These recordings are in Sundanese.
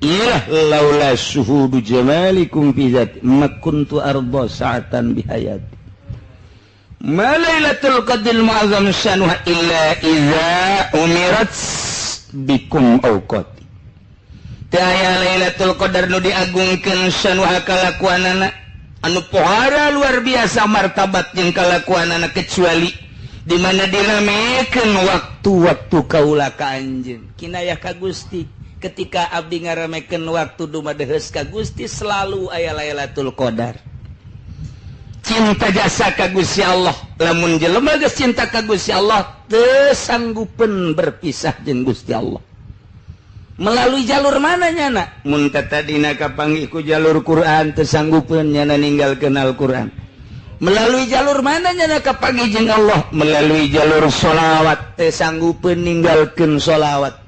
ilah laula syuhudu jamalikum fi dzati ma kuntu arda sa'atan bihayati ma lailatul qadril mu'azzam syanuha illa idza umirat bikum awqati teu aya lailatul qadar nu diagungkeun syanuha kalakuanana anu pohara luar biasa martabat jeung kalakuanana kecuali di mana diramekeun waktu-waktu kaula ka anjeun kinayah ka Gusti ketika abdi ngaramekeun waktu dumadeheus ka Gusti selalu aya Lailatul Qadar. Cinta jasa ka Gusti Allah, lamun jelema geus cinta ka Gusti Allah teu sanggupeun berpisah jeung Gusti Allah. Melalui jalur mana nyana? Mun tadina kapanggih ku jalur Quran teu sanggupeun nyana ninggalkeun Al-Qur'an. Melalui jalur mana nyana kapanggih jeung Allah? Melalui jalur sholawat teu sanggupeun ninggalkeun sholawat.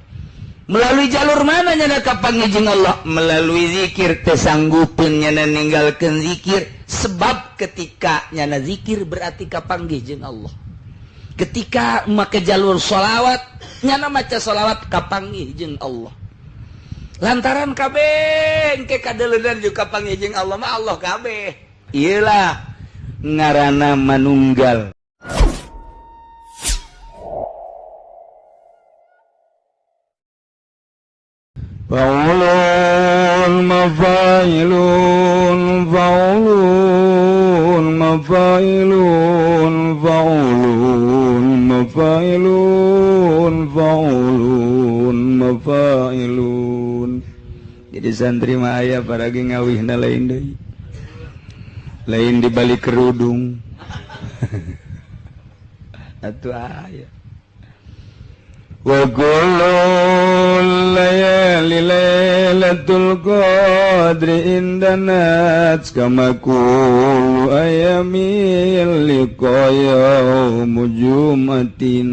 Melalui jalur mana nyana kapanggih jeung Allah? Melalui zikir teu sanggupeun nyana ninggalkeun zikir sebab ketika nyana zikir berarti kapanggih jeung Allah. Ketika make jalur sholawat nyana maca sholawat kapanggih jeung Allah. Lantaran kabeh engke kadeuleunan juga kapanggih jeung Allah mah Allah kabeh. Ieulah ngaranna manunggal. Faulun mafailun faulun mafailun faulun mafailun faulun mafailun. Jadi santri mah aya paragi ngawihna lain deui. Lain di balik kerudung. Atuh aya. Wa kullul layali lailatul qadri indanat kama kullu ayamil liqaya mujumatin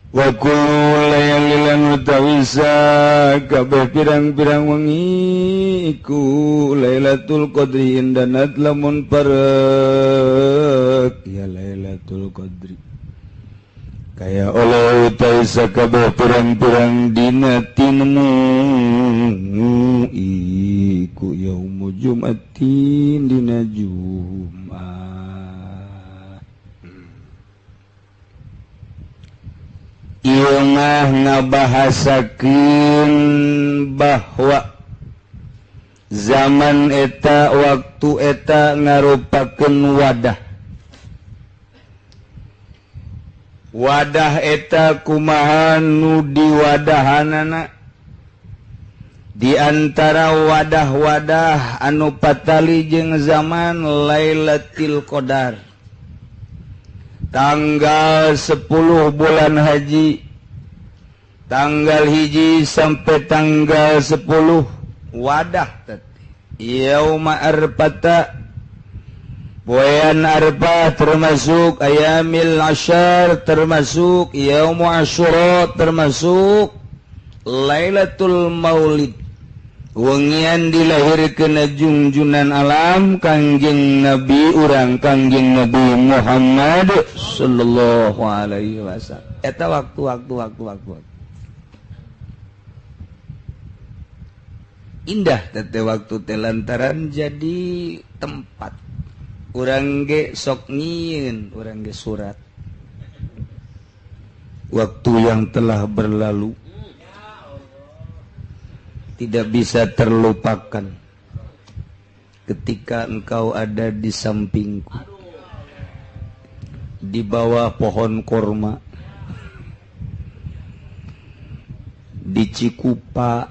wa kullu layali lan tawisa kabeh pirang-pirang wengi iku lailatul qadri indanat lamun parek ya lailatul qadri kaya Allah utai sakabeh pirang-pirang dina tinmu iku yaumu jumatin dina Jumat. Ieu mah ngabahasakeun bahwa zaman eta waktu eta ngarupakeun wadah eta kumaha nu diwadahanana di antara wadah-wadah anu patali jeung zaman Lailatul Qadar tanggal 10 bulan haji tanggal hiji sampai tanggal 10 wadah yauma arfata poean Arfah termasuk ayamil asyar termasuk yaumu asyura termasuk Lailatul Maulid wengian dilahirkeun junjunan alam Kangjeng Nabi urang Kangjeng Nabi Muhammad sallallahu alaihi wasallam eta waktu indah teh waktu teh lantaran jadi tempat urang ge sok nyieun, urang ge surat waktu yang telah berlalu tidak bisa terlupakan ketika engkau ada di sampingku di bawah pohon korma di Cikupa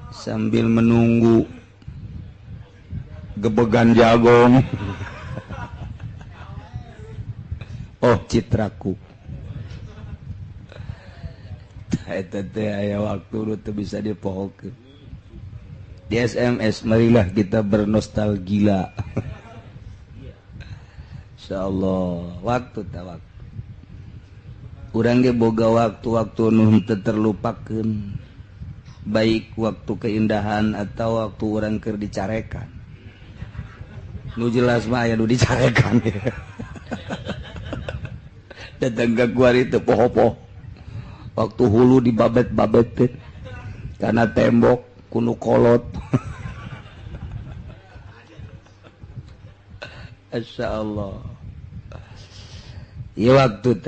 sambil menunggu gebegan jagong. Oh citraku eta teh aya waktu nu teu bisa dipohokeun di SMS marilah kita bernostalgia. Insyaallah waktu urang ge boga waktu-waktu nu teu terlupakeun baik waktu keindahan atau waktu urang keur dicarekan nu jelas mah aya nu dicarekan tetangga gua itu poho-poho waktu hulu dibabet-babetin karena tembok kuno kolot. Masya Allah. Ya waktu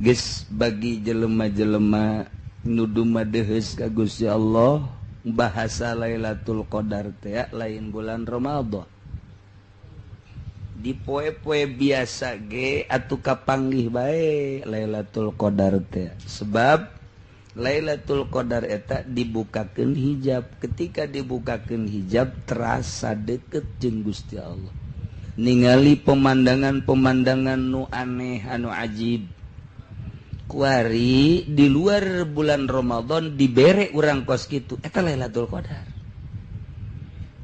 geus bagi jelema-jelema nudu madeheus ka Gusti Allah bahasa Lailatul Qadar teh lain bulan Ramadan. Di poe-poe biasa ge atuh kapanggih bae Lailatul Qadar teh. Sebab Lailatul Qadar eta dibukakeun hijab. Ketika dibukakeun hijab terasa deket jeung Gusti Allah. Ningali pemandangan-pemandangan nu aneh anu ajib. Kuari di luar bulan Ramadan dibere urang kos kitu eta Lailatul Qadar.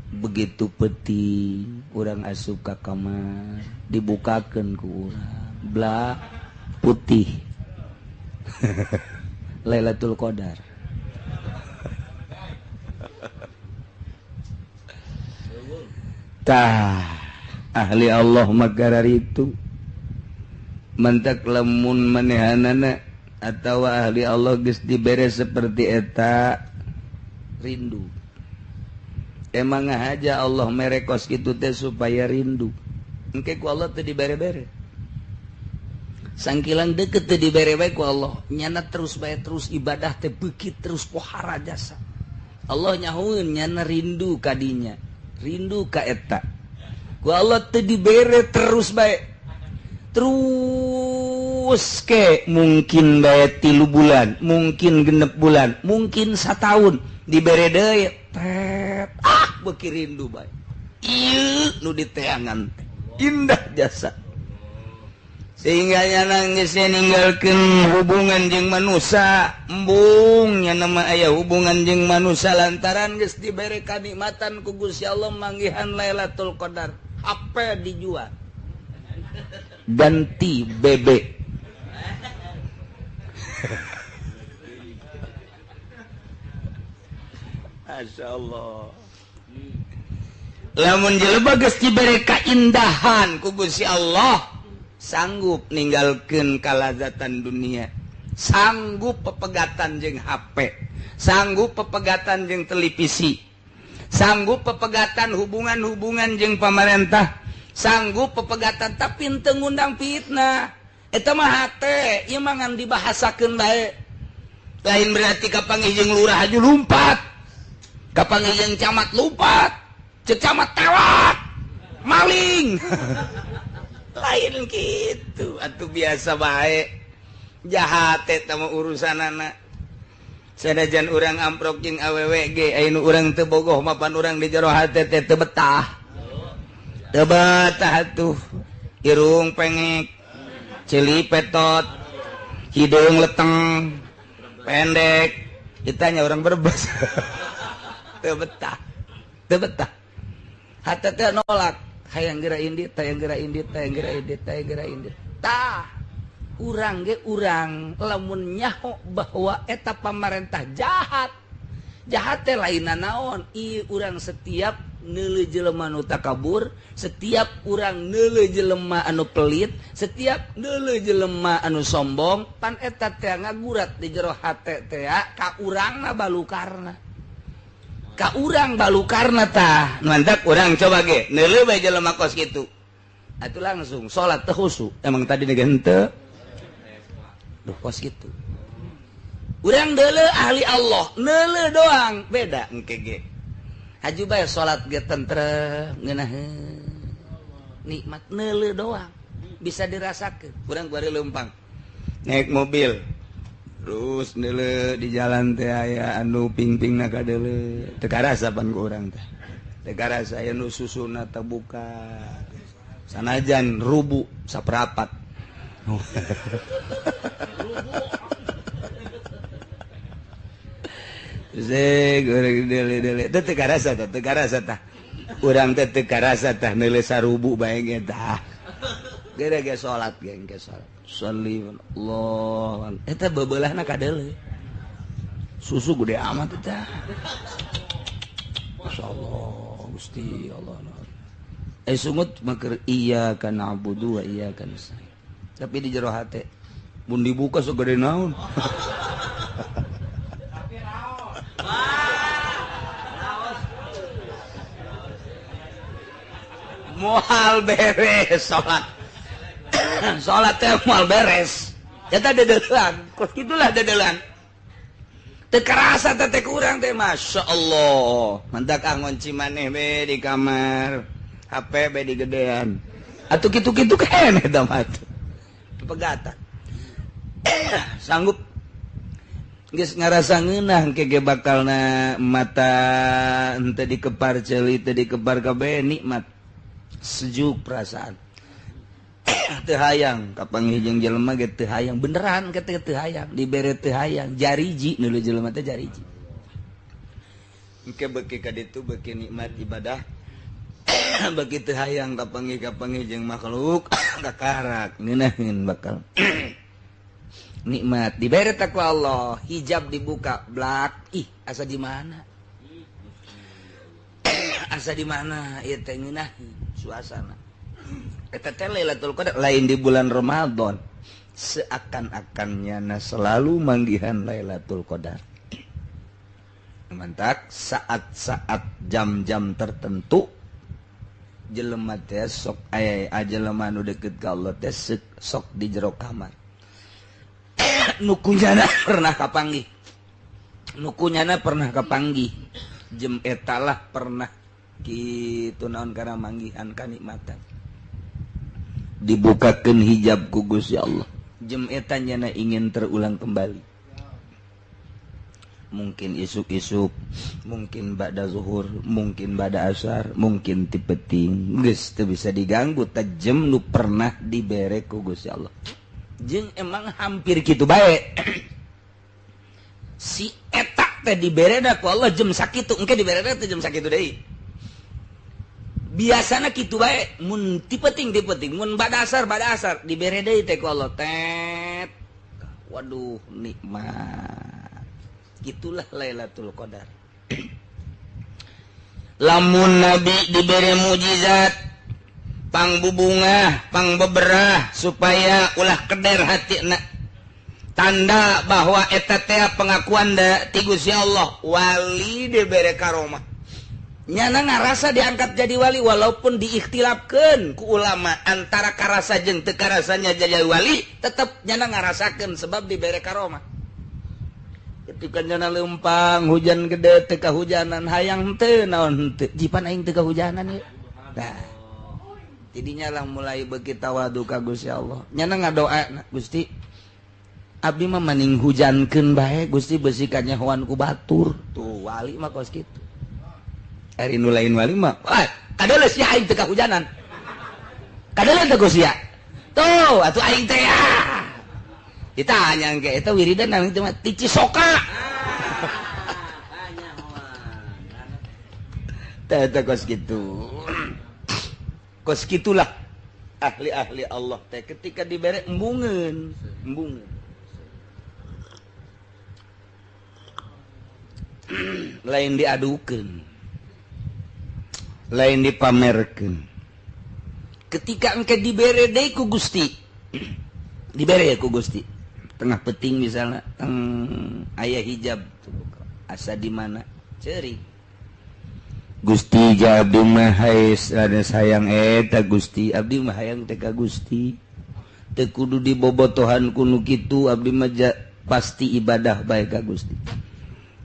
Begitu penting urang asup ka kamar dibukakeun ku urang blak putih Lailatul Qadar. Tah ahli Allah magarar itu mantak lamun manehanana atau ahli Allah geus dibere seperti eta rindu. Emang aja Allah merekos kitu teh supaya rindu. Engke ku Allah teu dibere-bere. Sangkilang deket teu dibere bae ku Allah. Nyana terus bae terus ibadah teh beukit terus pohara jasa. Allah nyahueun nyana rindu ka dinya. Rindu ka eta. Ku Allah teu dibere terus bae. Terus ke mungkin bae 3 bulan, mungkin 6 bulan, mungkin 1 tahun dibere deui. Beki rindu bae. Ieu nu diteangan indah jasa. Sehingga nyana geus ninggalkeun hubungan jeung manusia, embung nyana mah aya hubungan jeung manusia lantaran geus dibere kanikmatan ku Gusti Allah manggihan Lailatul Qadar. Apa dijual? Ganti bebek. Masya Allah. Lamun jelema geus dibere kaindahan ku Gusti Allah, sanggup ninggalkeun kalazatan dunia, sanggup pepegatan jeung HP, sanggup pepegatan jeung televisi, sanggup pepegatan hubungan-hubungan jeung pamarentah, sanggup pepegatan tapi teu ngundang fitnah. Eta mah hate, ieu mah ngan dibahasakeun bae. Lain berarti kapanggih jeung lurah aju lumpat. Kapanggih jeung camat lumpat, camat tewak, maling. Lain gitu, atuh biasa bae. Jahat eta mah urusanana. Sanajan urang amprok jeung awewe ge anu urang teu bogoh mapan urang di jero hate teh teu betah. Teu betah atuh. Irung pengek, cili petot, hidung leteng, pendek. Ditanya orang Brebes. Teu betah. Teu betah. Hate teh nolak. Hayang geura indit, hayang geura indit, hayang geura indit, hayang geura indit. Tah. Urang ge urang lamun nyaho bahwa eta pamarentah jahat. Jahat teh lainna naon? Ieu urang setiap neuleuh jelema nu takabur, setiap urang neuleuh jelema anu pelit, setiap neuleuh jelema anu sombong, pan eta teh ngagurat di jero hate teh ka urangna balukarna. Ka urang balukarna tah. Mantap urang coba ge neuleuh bae jelema kos kitu. Atuh langsung salat teh khusyuk. Emang tadi ge henteu. Duh kos kitu. Urang deuleuh ahli Allah, neuleuh doang beda engke ge. Haju bae salat ge tentrem ngeunaheun. Nikmat neuleuh doang. Bisa dirasakeun. Urang bari leumpang. Naik mobil. Terus neuleuh di jalan teh aya anu ping-pingna ka deuleuh. Teu karasa pan ku urang teh. Teu karasa aya nu susuna terbuka. Sanajan rubu saperapat. Zek urang deuleuh-deuleuh teu karasa tah. Urang teh teu karasa tah neuleuh sarubu bae ge tah. Geura ge salat ge engke salat. Shalli Allah. Eta bebeulahna ka deuleuh. Susu gede amat eta. Masyaallah Gusti Allah. Sungut makeur iyyaka na'budu wa iyyaka nasta'in. tapi di jero hate mun dibuka segede naon. Moal beres salat. Salat teh moal beres. Eta dedelan, kos gitulah dedelan. Teu karasa teh kurang teh masyaallah. Mantak ngunci maneh be di kamar. HP be di gedean. Atuh kitu-kitu keneh da mah. Pegatan. Sanggup geus ngarasa ngeunah ke bakalna mata henteu dikepar ceuli teu dikebar kabeh nikmat. Sejuk perasaan. Teu hayang kapanggih jeung jelema ge teu hayang beneran teu hayang dibere teu hayang jariji nu jelema teh jariji engke beuki ka ditu beuki nikmat ibadah beuki teu hayang kapanggih jeung makhluk kakarak ngeunaheun bakal nikmat dibere takwa Allah hijab dibuka blak ih asa di mana ieu teh ngeunaheun suasana. Eta teh Lailatul Qadar lain di bulan Ramadan. Seakan-akannya selalu manggihan Lailatul Qadar. Mantak saat-saat jam-jam tertentu jelema teh sok aya jelema nu deukeut ka Allah teh sok di jero kamar. Nukunyana pernah kapanggih. Jem eta lah pernah kitu naon kana manggihan kanikmatan. Dibukakeun hijab ku Gusti Allah. Jem eta nyana ingin terulang kembali. Mungkin isuk-isuk, mungkin ba'da zuhur, mungkin ba'da asar, mungkin ti peuting. Geus teu bisa diganggu ta jem nu pernah dibere ku Gusti Allah. Jeung emang hampir kitu bae. Si eta teh dibereda ku Allah jem sakitu, engke dibereda teh jem sakitu deui. Biasana kitu bae mun ti peuting mun bada asar dibere deui teh ku Allah tet. Waduh nikmat. Gitulah Lailatul Qadar. Lamun Nabi dibere mujizat pangbubungah, pangbeberah supaya ulah keder hatina. Tanda bahwa eta teh pengakuan da ti Gusti Allah wali dibere karomah. Nyana ngarasa diangkat jadi wali walaupun diikhtilafkeun ku ulama antara karasa jeung teu karasanya jadi wali tetep nyana ngarasakeun sebab dibere karomah. Ketika nyana leumpang hujan gede teu kahujanan hayang teu naon teu jipan aing teu kahujanan ieu. Nah. Tidinya lah mulai beuki tawadu ka Gusti Allah. Nyana ngadoa Gusti abdi mah maning hujankeun bae Gusti beusi ka nyahoan ku batur. Tuh wali mah kos kitu. Ari nu lain wali mah, kadele sia aing teu kahujanan. Kadele teu sia. Tuh, atuh aing teh ya. Ditanya engke eta wiridan nang teh mah ti Cisoka. Teh kos kitu. Kos kitulah ahli-ahli Allah teh ketika dibere embungeun. Lain diadukeun. Lain dipamerkeun. Ketika engke dibere deui ku Gusti. Dibere ku Gusti. Tengah peuting misalna aya hijab asa di mana? Ceurik. Gusti abdi mah ada sayang eta Gusti, abdi mah hayang teh ka Gusti. Teu kudu dibobotohan ku nu kitu, abdi mah pasti ibadah bae ka Gusti.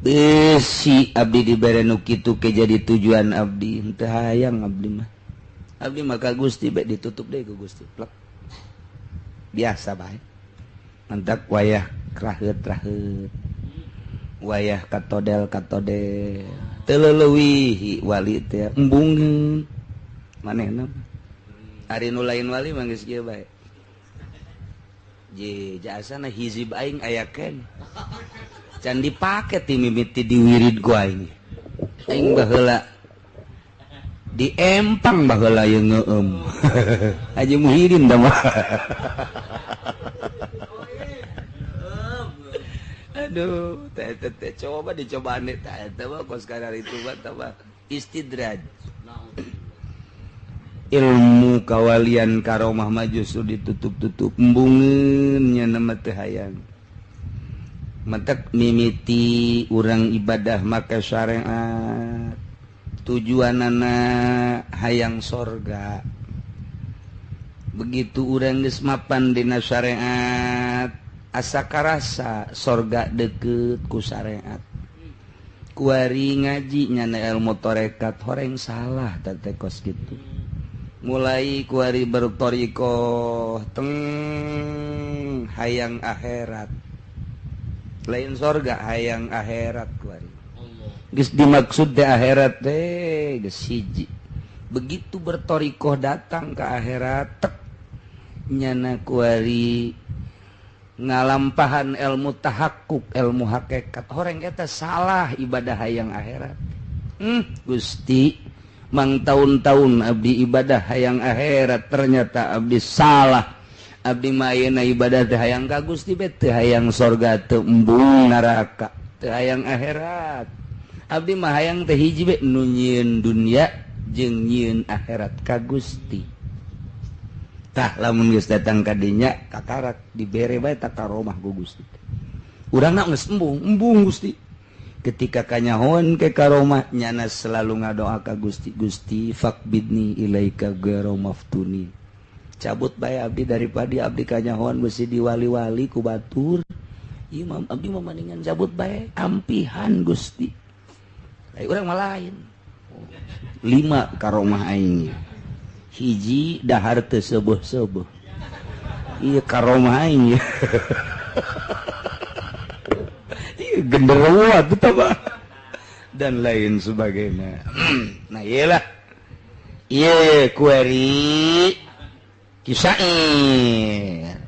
Besi abdi dibere nu kitu ke jadi tujuan abdi teu hayang abdi mah ka Gusti bae ditutup deui ku Gusti plek biasa bae mantap wayah kraheut wayah katodel teu leuwih wali teh embungeun manehna ari nu lain wali mah geus kieu bae je jasana hizib aing aya ken can dipake ti mimiti di wirid gua ini aing baheula di empang baheula yang ngeueum Haji Muhyiddin da mah aduh teh coba dicobaan eta mah kos kadar itu mah istidraj ilmu kawalian karomah mah justru ditutup-tutup embungeunnya nama teu hayang matak mimiti urang ibadah maka syariat tujuanana hayang sorga begitu urang geus mapan dina syariat asa karasa sorga deket ku syariat kuari ngaji nyana ilmu torekat horeng salah tatekos gitu mulai kuari bertoriko teng hayang akhirat lain sorga hayang akhirat kuari geus dimaksud teh akhirat teh geus hiji begitu bertoriko datang ke akhirat tek nyana kuari ngalampahan ilmu tahakkuk ilmu hakikat horeng eta salah ibadah hayang akhirat Gusti mang tahun-tahun abdi ibadah hayang akhirat ternyata abdi salah abdi mayeuna ibadah teh hayang ka Gusti bet teu hayang sorga teu embung neraka teu hayang akhirat abdi mah hayang teh hiji be nu nyieun dunya jeung nyieun akhirat ka Gusti tah lamun geus datang ka dinya kakarak dibere bae takaromah ku Gusti urangna geus embung Gusti ketika kanyahoan ke karomah nyana selalu ngadoa ka Gusti Gusti faqbidni ilaika ghairu maftuni cabut bae abdi daripada abdi kanyahoan besi diwali-wali ku batur ieu mah abdi mah mendingan cabut bae ampihan Gusti ai urang mah lain 5 karomah aing hiji dahar teu seueuh-seueuh ieu karomah aing ieu genderuwo atuh mah dan lain sebagainya nah iyalah ieu kuari kisair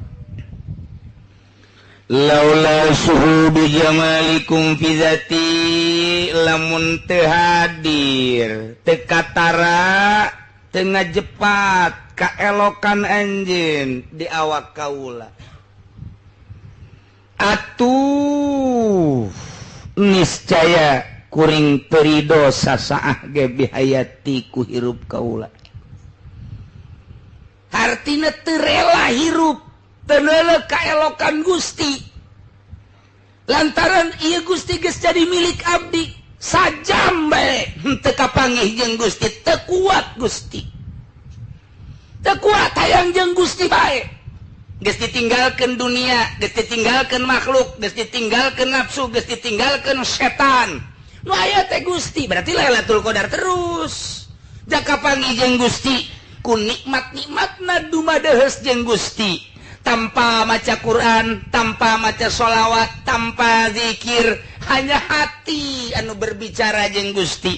laula syuhudu jamalikum fi zati lamun teu hadir teu katara tengah jepat kaelokan anjeun di awak kaula atuh niscaya kuring teu dosa saah ge bihayati ku hirup kaula artina teu rela hirup teu leuleuh kaelokan Gusti lantaran ieu Gusti geus jadi milik abdi sajam bae teu kapanggih jeung Gusti teu kuat Gusti teu kuat hayang jeung Gusti bae geus ditinggalkeun dunia geus ditinggalkeun makhluk geus ditinggalkeun nafsu geus ditinggalkeun setan nu aya teh Gusti berarti Lailatul Qadar terus jak kapanggih jeung Gusti ku nikmat-nikmatna dumadeheus jeung Gusti tanpa maca Quran, tanpa maca sholawat, tanpa zikir, hanya hati anu berbicara jeung Gusti.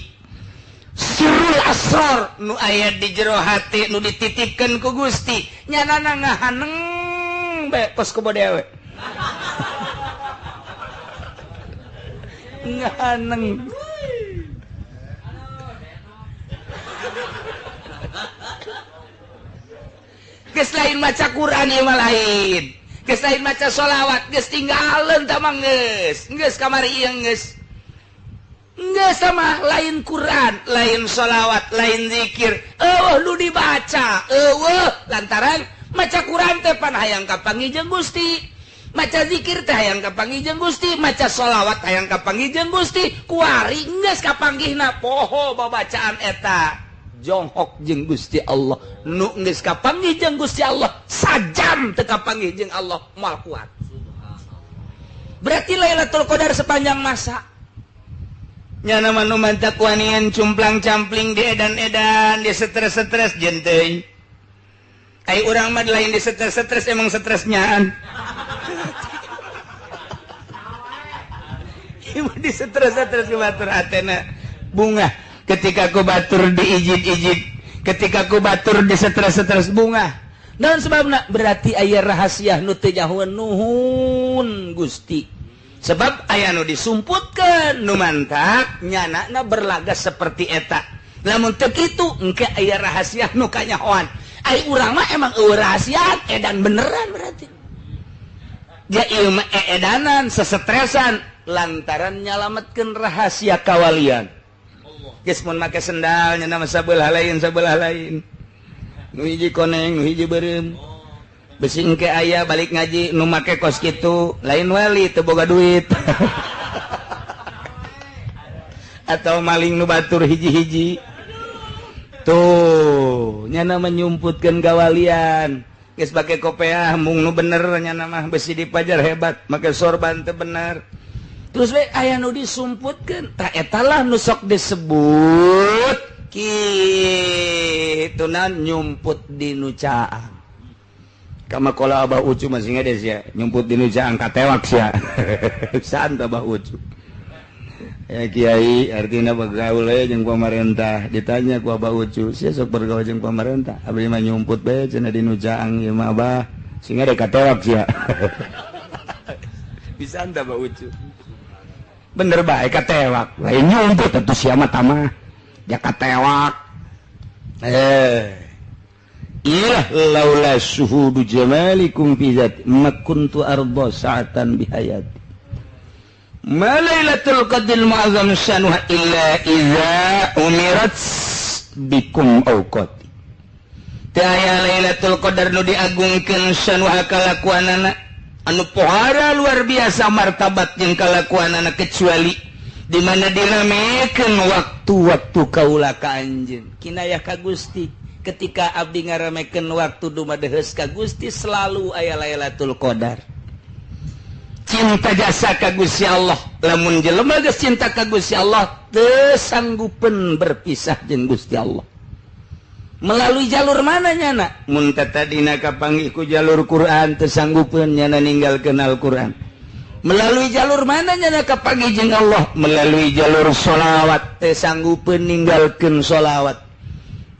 Sirul asrar nu aya di jero hati nu dititipkeun ku Gusti, nyanana ngahaneng bae pos ku bodewe. Ngahaneng. Geus lain maca Quran ieu mah lain. Geus lain maca sholawat, geus tinggaleun tah mah geus. Geus kamari ieu geus. Geus mah lain Quran, lain sholawat, lain zikir. Eueuh nu dibaca, eueuh lantaran maca Quran teh pan hayang kapanggih jeung Gusti. Maca zikir teh hayang kapanggih jeung Gusti, maca sholawat hayang kapanggih jeung Gusti. Kuari geus kapanggihna poho babacaan eta. Jonghok jeung Gusti Allah nu geus kapanggih jeung Gusti Allah sajam teu kapanggih jeung Allah moal kuat berarti Lailatul Qadar sepanjang masa nyana manu mantak wanian cumplang-campling di edan-edan di stres-stres jeung teuing ai urang mah lain di stres-stres emang stresnyaan ieu di stres-stres ku batur atena bunga ketika ku batur diijid-ijid ketika ku batur di stres-stres bunga dan sebabna berarti aya rahasia nu teu nyahoeun nuhun Gusti sebab aya nu disumputkeun nu mantak nyanana berlagas seperti eta lamun teu kitu engke aya rahasia nu kanyahoan ai urang mah emang eueuh rahasia edan beneran berarti ja ieu mah edanan sestresan lantaran nyalametkeun rahasia kawalian geus mun make sendal nya nama sabelah lain nu hiji koneng nu hiji beureum besing ke aya balik ngaji nu make kos kitu lain wali teu boga duit atau maling nu batur hiji-hiji tuh nyana menyumputkeun gawalian geus pake kopiah mung nu bener nyana mah besi dipajar hebat make sorban teu bener terus we aya nu disumputkeun tah eta lah nu sok disebut kituna nyumput di nu caang kama kola Abah Ucu masih ngades ya nyumput di nu caang katewak sia saan Abah Ucu ya kiai artinya bergaul jeung pemerintah ditanya ku Abah Ucu sia sok bergaul jeung pemerintah abdi mah nyumput bae cenah di nu caang ieu mah Abah sing ada katewak sia bisa anda Abah Ucu bener bae katewak lain nyumput atuh sia mah tamah ya katewak ilah laula syuhudu jamalikum fi zat ma kuntu arda sa'atan bihayati ma lailatul qadril mu'azzam sanuha illa idza umirat bikum awqati ta aya lailatul qadar nu diagungkeun sanuha kalakuanana anu pohara luar biasa martabat jeung kalakuanana kecuali di mana diramekeun waktu-waktu kaula ka anjeun kinayah ka Gusti ketika abdi ngaramekeun waktu dumadeheus ka Gusti selalu aya Lailatul Qadar cinta jasa ka Gusti Allah lamun jelema geus cinta ka Gusti Allah teu sanggupeun berpisah jeung Gusti Allah melalui jalur mana nyana mun tadina kapanggih ku jalur Quran teu sanggupeun nyana ninggalkeun Al-Quran melalui jalur mana nyana kapanggih jeung Allah melalui jalur sholawat teu sanggupeun ninggalkeun sholawat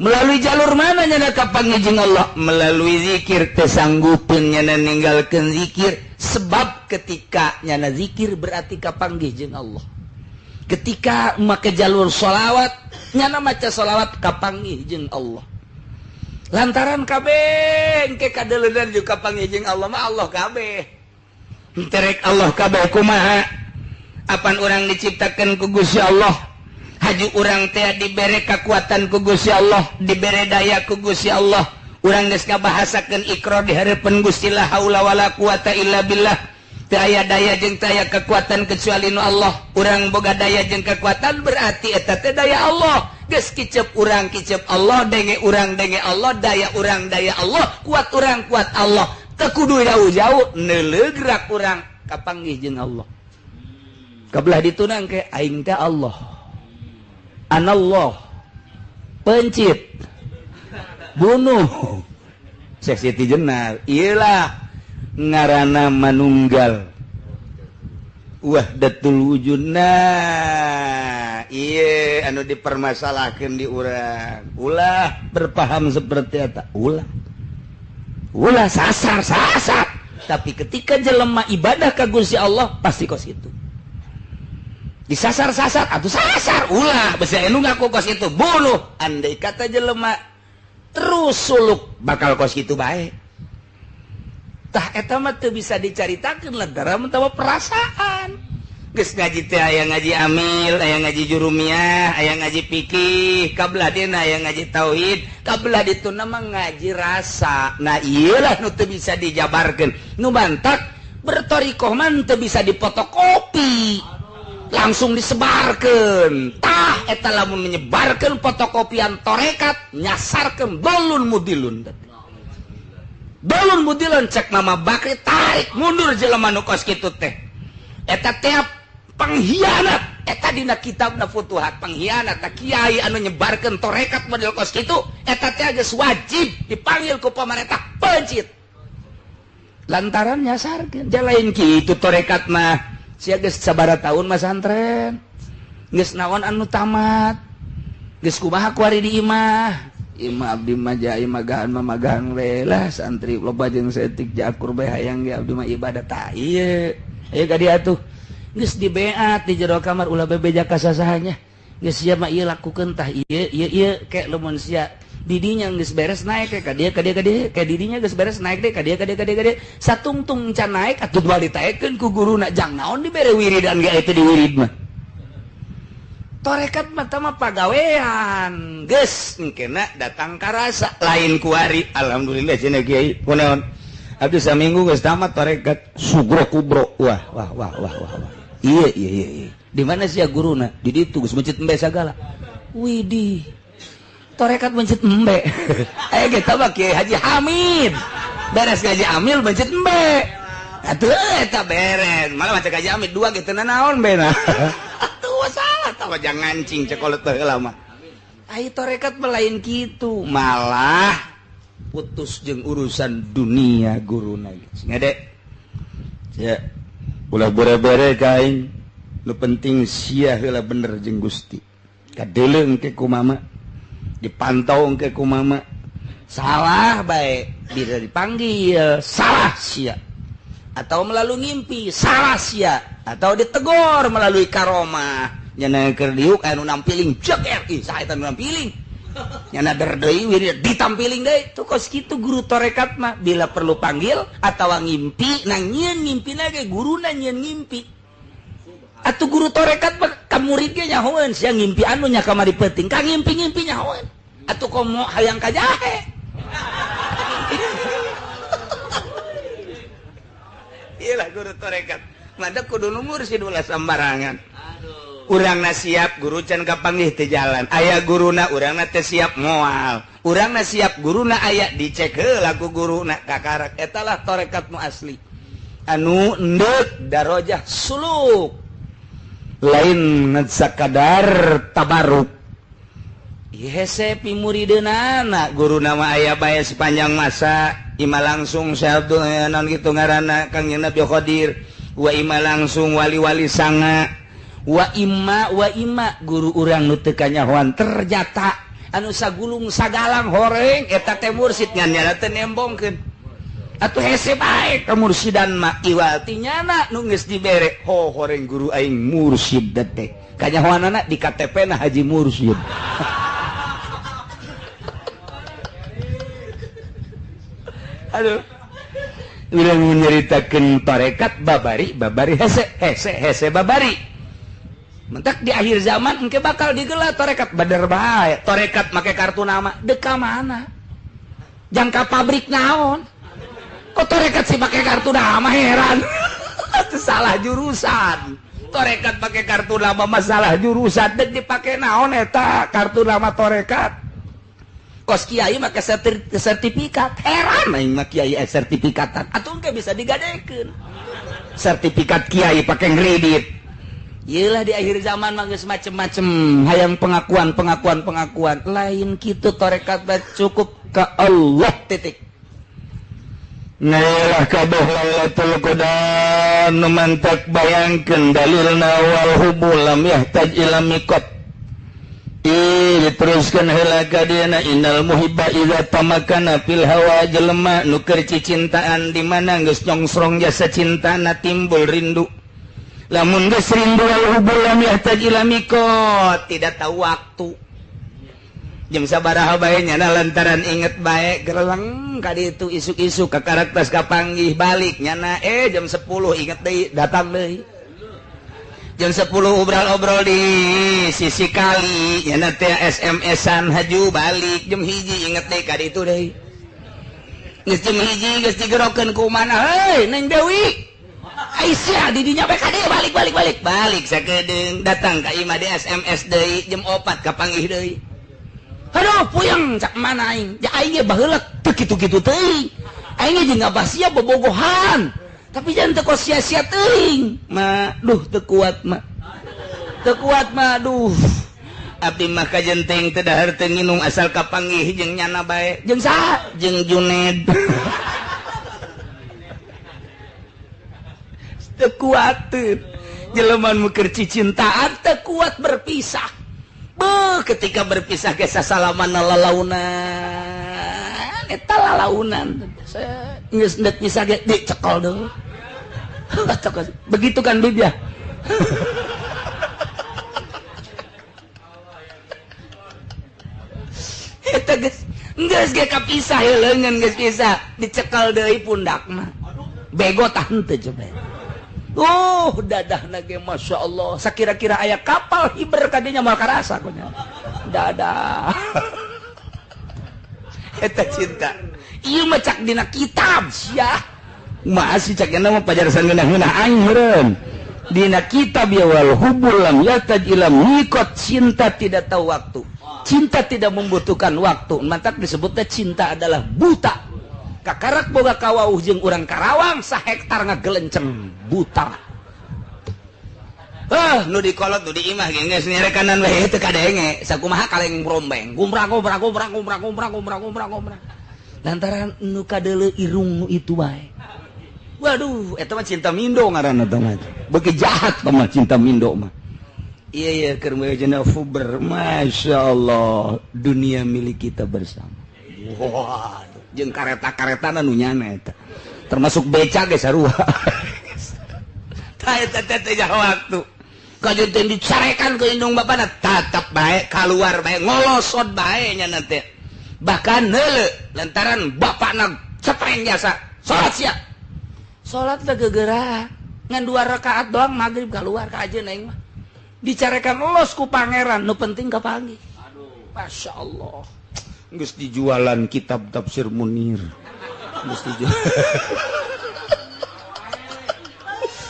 melalui jalur mana nyana kapanggih jeung Allah melalui zikir teu sanggupeun nyana ninggalkeun zikir sebab ketika nyana zikir berarti kapanggih jeung Allah ketika make jalur sholawat nyana maca sholawat kapanggih jeung Allah lantaran kabeh engke kadeleunan jeung kapanggih jeung Allah mah Allah kabeh terek Allah kabeh kumaha apan urang diciptakeun ku Gusti Allah haju urang teh dibere kekuatan ku Gusti Allah dibere daya ku Gusti Allah urang geus ngabahasakeun ikrar di hareupeun Gusti la haula wala quwata illa billah teu aya daya jeung teu aya kekuatan kecuali nu Allah urang boga daya jeung kekuatan berarti eta teh daya Allah geus kicep urang kicep Allah denge urang denge Allah daya urang daya Allah kuat urang kuat Allah teu kudu jauh-jauh neuleug gerak urang kapanggih jeung Allah kabelah ditunang ke aing teh Allah anallah pencit bunuh Syekh Siti Jenar iyalah ngaranna manunggal wahdatul wujud nah iya anu dipermasalahkeun di urang ulah berpaham seperti eta ulah sasar tapi ketika jelema ibadah ka Gusti Allah pasti kos itu disasar-sasar atau sasar ulah basa anu ngaku kos itu bunuh andai kata jelema terus suluk bakal kos itu bae tah eta mah teu bisa dicaritakeun lantaran mentawa perasaan geus ngaji teh aya ngaji amil aya ngaji jurumiyah aya ngaji fikih kabelah dina aya ngaji tauhid kabelah dituna mah ngaji rasa nah ieulah nu teu bisa dijabarkeun nu bantak bertorikoh man teu bisa dipotokopi langsung disebarkan tah eta lamun menyebarkan fotokopian torekat nyasarkan dolun mudilun cek Mama Bakri tarik mundur jelema nu kos kitu teh eta teh pengkhianat eta dina kitabna Futuhat pengkhianat kiai anu nyebarkan torekat model kos kitu eta teh geus wajib dipanggil ku pamarentah pencit lantaran nyasarkeun jalain kitu torekat mah sia geus sabaraha taun mas santren geus naon anu tamat geus kumaha ku ari di imah abdi mah jai magahan we lah santri loba jeung setik jakur bae hayang ge abdi mah ibadah tah ieu ka dieu atuh geus dibeat di jero kamar ulah bebeja ka sasahanya geus sia mah ieu lakukeun tah ieu ke lamun sia didinya geus beres naik ka dieu ka didinya geus beres naik deh ka dieu satungtung can naik atuh balik ditaekeun ku guruna jang naon dibere wiridan ge eta di wirid mah torekat mata mah pagawean geus engkena datang ka rasa lain kuari alhamdulillah cenah kiai kunaon abdi saminggu geus tamat torekat sugro kubro wah iya di mana sih ya guruna di ditu geus mencit embe sagala widih torekat mencit embe kita mah Kiai Haji Hamid beres Haji Amil mencit embe atuh eta beres malah macam Haji Hamid dua gitu naon bena atuh salah tah jangan ngancing cekolot teh lama ai torekat melain kitu malah putus jeung urusan dunia guruna ngade ya ulah bere-bere kain lu penting sia heula bener jeung Gusti kadeleung ke kumama dipantau ke kumama salah baik bila dipanggil salah sia atau melalui ngimpi salah sia atau ditegur melalui karomah nyana keur diuk anu nampiling ceker ih saha eta nu nampiling nyana derdeui wir ditampiling deui tuh kos kitu guru torekat mah bila perlu panggil atawa ngimpi nang nyieun ngimpina ge guruna nyieun ngimpi atuh guru torekat mah ka murid ge nyahoeun sia ngimpi anu nya kamari peuting ka ngimpi-ngimpi nyahoeun atuh komo hayang ka jahe iyalah guru torekat mada kudu numur si ulah sambarangan urangna siap guru can kapanggih teh jalan aya guruna urangna teh siap moal urangna siap guruna aya dicek heula ku guruna kakarak eta lah torekat nu asli anu endeuh darajah suluk lain sakadar tabaruk hese pimurideunana guru nama aya bae sepanjang masa ima langsung sabtu naon kitu ngaranna Kang Nabi Qadir wa ima langsung wali-wali sanga wa imma guru urang nu teu kanyahoan ternyata anu sagulung sagalang horeng eta teh mursid ngan nyana teu nembongkeun atuh hese bae ka mursidan mah iwati nyana nu geus dibere ho horeng guru aing mursid teh kanyahoanana di KTP-na Haji Mursid aduh udah menceritakan torekat babari hese babari mentak di akhir zaman engke bakal digelar torekat badar bae torekat make kartu nama deka mana jangka pabrik naon kok torekat sih pakai kartu nama heran itu salah jurusan torekat pakai kartu nama masalah jurusan dan dipakai naon eta kartu nama torekat kos kiai make sertifikat heran aing mah kiai sertifikatan atuh engke bisa digadekeun sertifikat kiai pakai kredit iyalah di akhir zaman mah geus macem-macem hayang pengakuan lain kitu torekat mah cukup ka Allah titik nailah kabeh Lailatul Qadar nu mantak bayangkeun dalilna wal hubul lam yahtaj ila miqat diteruskan heula ka dieuna innal muhibba idza tamakana fil hawa jelema nu keur cicintaan di mana geus nyongsrong jasa cintana timbul rindu lamun geus rindu wal hubul lam yahtaj ila miqat tidak tahu waktu jam sabaraha bae nyana lantaran inget bae gereleng ka ditu isuk-isuk ka karaktas kapanggih balik nyana jam 10 inget deui datang deui jam 10 obrol-obrol di sisi kali nyana teh SMS-an haju balik jam 1 inget deui ka ditu deui geus jam 1 geus digerokeun ku mana heuy Neng Dewi Aisyah di dinya bae ka dieu balik sakedeung datang ka imah di SMS deui jam 4 kapanggih deui aduh puyeng cak mana aing ja aing ge baheula teu kitu-kitu teuing aing ge jeung ngabasia bobogohan tapi jangan teu sia-sia teuing mah duh teu kuat mah duh abdi mah kajenteng teu dahar teu nginum asal kapanggih jeung nyana bae jeung saha jeung Junaid teu kuat teu jelema nu keur cicintaan teu kuat berpisah ketika berpisah ke sasalaman lalaunan eta lalaunan geus ndet bisa ge dicekol deui begitu kan Bib ya eta geus ge kapisah leungeun geus pisah dicekal deui pundak mah bego tah henteu coba dadah nage Masya Allah sakira-kira aya kapal hiber kadinya mal karasa kunya dadah eta cinta ieu mah cak dina kitab sia masih cak mah pajarsan ngeunah-ngeunah aing meureun dina kitab ya wal hubul lam yataj ila miqat cinta tidak tahu waktu cinta tidak membutuhkan waktu mantap disebutnya cinta adalah buta kakarak boga kawauh jeung urang Karawang sahektar ngagelenceng buta nu dikolot nu diimah geus nyere kanan we teu kadenge sakumaha kaleng brombeng gumrah lantaran nu kadeuleu irung nu itu bae waduh eta mah cinta mindo ngaranna teh mah beuki jahat mah cinta mindo mah iya keur meujana fuber masyaallah dunia milik kita bersama waduh jeung kareta-karetana nu nyana eta termasuk beca ge sarua tah eta teh waktu kajeun teh dicarekan ke indung bapana tatap bae kaluar bae ngolosot bae nya teh bahkan heuleu lantaran bapana cepreng jasa salat sia salat teh gegeura ngan 2 rakaat doang magrib keluar ka ajeun aing mah dicarekan los ku pangeran nu penting kapanggih Masya Allah geus dijualan kitab tafsir Munir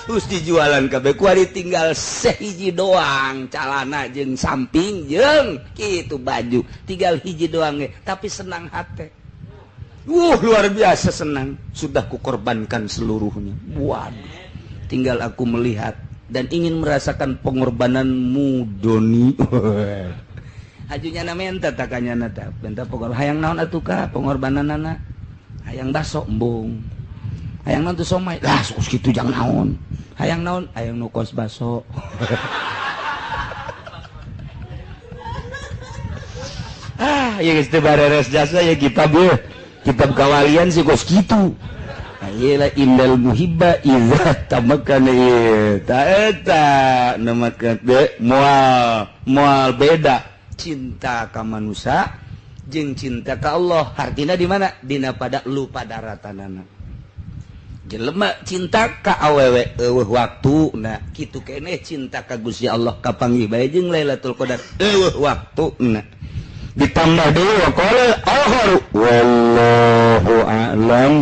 geus dijualan kabeh kuari tinggal sehiji doang calana jeung samping jeung kitu baju tinggal hiji doang ge tapi senang hate luar biasa senang sudah kukorbankan seluruhnya waduh tinggal aku melihat dan ingin merasakan pengorbananmu Doni ajunya namenta takanya nata benta pokok hayang naon atuh ka pengorbananana hayang baso embung hayang naon teh somai lah sos kitu jang naon hayang naon hayang nu kos baso ya geus teu bareres jasa ya kitab kawalian si kos kitu iyalah indal muhibba idza tamakana ta eta namakeun moal beda cinta ka manusia jeung cinta ka Allah artina di mana dina pada lu padaratanana jelema cinta ka awewe eueuh waktuna kitu keneh cinta ka Gusti Allah kapanggih bae jeung Lailatul Qadar eueuh waktuna ditambah deui qala ahar wallahu a'lam